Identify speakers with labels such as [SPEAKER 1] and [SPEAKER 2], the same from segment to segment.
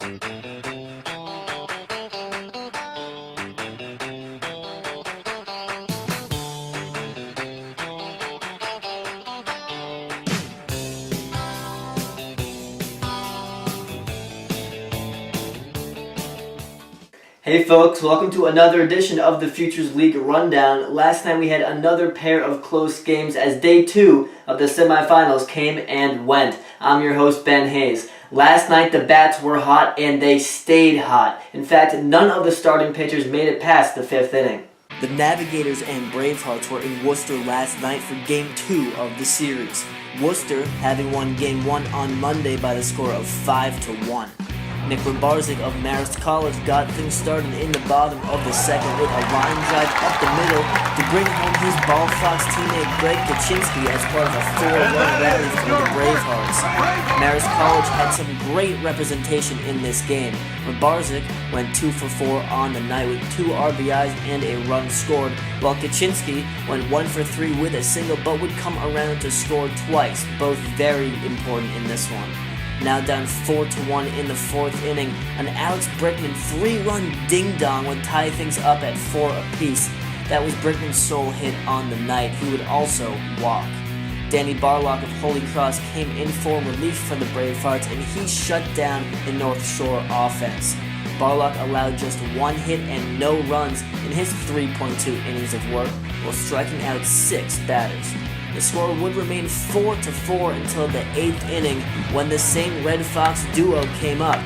[SPEAKER 1] Hey folks, welcome to another edition of the Futures League Rundown. Last night we had another pair of close games as day 2 of the semifinals came and went. I'm your host Ben Hayes. Last night the bats were hot and they stayed hot. In fact, none of the starting pitchers made it past the 5th inning. The Navigators and Bravehearts were in Worcester last night for Game 2 of the series. Worcester having won Game 1 on Monday by the score of 5-1. RYBARCZYK of Marist College got things started in the bottom of the second with a line drive up the middle to bring home his Ball Fox teammate Greg Kaczynski as part of a 4-run rally for the Bravehearts. Marist College had some great representation in this game. RYBARCZYK went 2 for 4 on the night with 2 RBIs and a run scored, while Kaczynski went 1 for 3 with a single but would come around to score twice, both very important in this one. Now down 4-1 in the 4th inning, an Alex Brickman 3-run ding-dong would tie things up at 4 apiece. That was Brickman's sole hit on the night. He would also walk. Danny Barlock of Holy Cross came in for relief for the Bravehearts and he shut down the North Shore offense. Barlock allowed just 1 hit and no runs in his 3.2 innings of work while striking out 6 batters. The score would remain 4-4 until the 8th inning when the same Red Fox duo came up.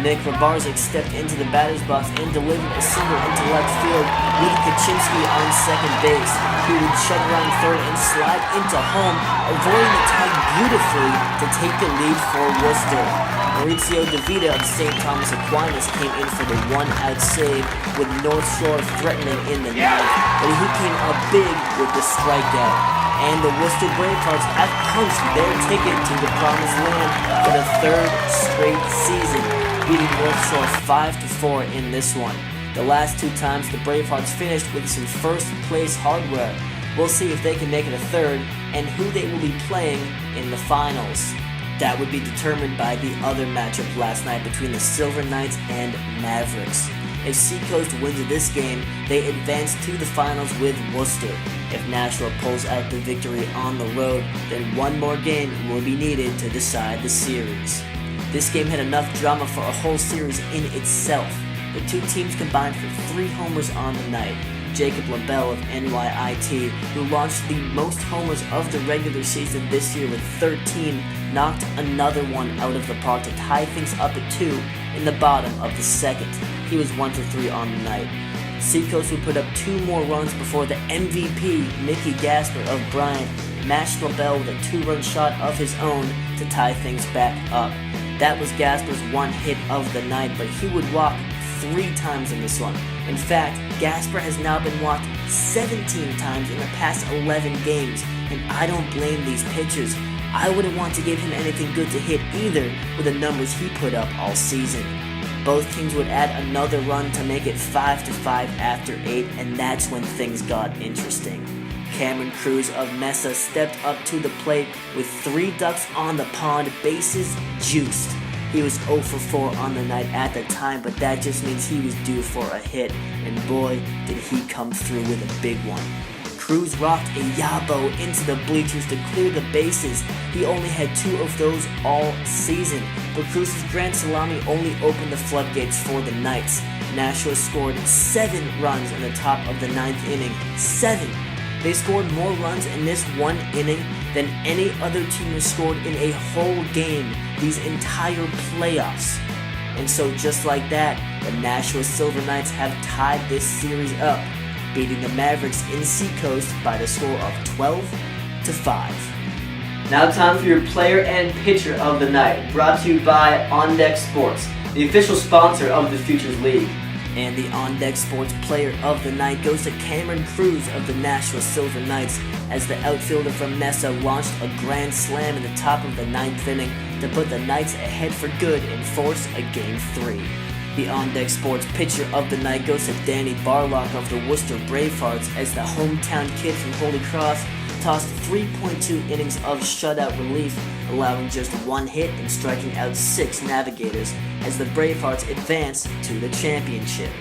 [SPEAKER 1] RYBARCZYK stepped into the batter's box and delivered a single into left field with Kaczynski on second base. He would shut around third and slide into home, avoiding the tag beautifully to take the lead for Worcester. Mauricio DeVita of St. Thomas Aquinas came in for the 1-out save with North Shore threatening in the ninth, but he came up big with the strikeout. And the Worcester Bravehearts have punched their ticket to the promised land for the 3rd straight season, beating North Shore 5-4 in this one. The last 2 times the Bravehearts finished with some first place hardware. We'll see if they can make it a 3rd and who they will be playing in the finals. That would be determined by the other matchup last night between the Silver Knights and Mavericks. If Seacoast wins this game, they advance to the finals with Worcester. If Nashua pulls out the victory on the road, then one more game will be needed to decide the series. This game had enough drama for a whole series in itself. The 2 teams combined for 3 homers on the night. Jacob LEBEL of NYIT, who launched the most homers of the regular season this year with 13, knocked another one out of the park to tie things up at 2 in the bottom of the second. He was 1 for 3 on the night. Seacoast would put up 2 more runs before the MVP, Mickey GASPER of Bryant, matched LEBEL with a 2-run shot of his own to tie things back up. That was GASPER's 1 hit of the night, but he would walk 3 times in this one. In fact, GASPER has now been walked 17 times in the past 11 games, and I don't blame these pitchers. I wouldn't want to give him anything good to hit either with the numbers he put up all season. Both teams would add another run to make it 5-5 after 8, and that's when things got interesting. Cameron CRUZ of Mesa stepped up to the plate with 3 ducks on the pond, bases juiced. He was 0 for 4 on the night at the time, but that just means he was due for a hit, and boy, did he come through with a big one. CRUZ rocked a yabo into the bleachers to clear the bases. He only had 2 of those all season, but CRUZ's grand salami only opened the floodgates for the Knights. Nashua scored 7 runs in the top of the 9th inning. 7! They scored more runs in this 1 inning than any other team has scored in a whole game these entire playoffs. And so just like that, the Nashua Silver Knights have tied this series up, beating the Mavericks in Seacoast by the score of 12-5. Now time for your player and pitcher of the night, brought to you by On Deck Sports, the official sponsor of the Futures League. And the On Deck Sports player of the night goes to Cameron CRUZ of the Nashua Silver Knights, as the outfielder from Mesa launched a grand slam in the top of the 9th inning to put the Knights ahead for good and force a Game 3. The On Deck Sports pitcher of the night goes to Danny Barlock of the Worcester Bravehearts, as the hometown kid from Holy Cross tossed 3.2 innings of shutout relief, allowing just 1 hit and striking out 6 Navigators as the Bravehearts advance to the championship.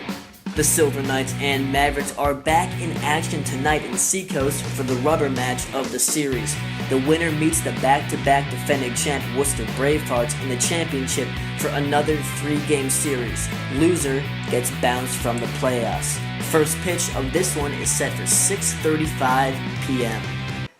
[SPEAKER 1] The Silver Knights and Mavericks are back in action tonight in Seacoast for the rubber match of the series. The winner meets the back-to-back defending champ Worcester Bravehearts in the championship for another 3-game series. Loser gets bounced from the playoffs. First pitch of this one is set for 6:35 p.m.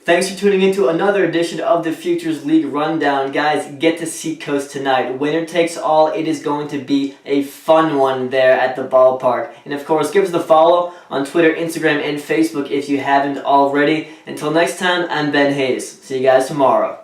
[SPEAKER 1] Thanks for tuning in to another edition of the Futures League Rundown. Guys, get to Seacoast tonight. Winner takes all. It is going to be a fun one there at the ballpark. And of course, give us a follow on Twitter, Instagram, and Facebook if you haven't already. Until next time, I'm Ben Hayes. See you guys tomorrow.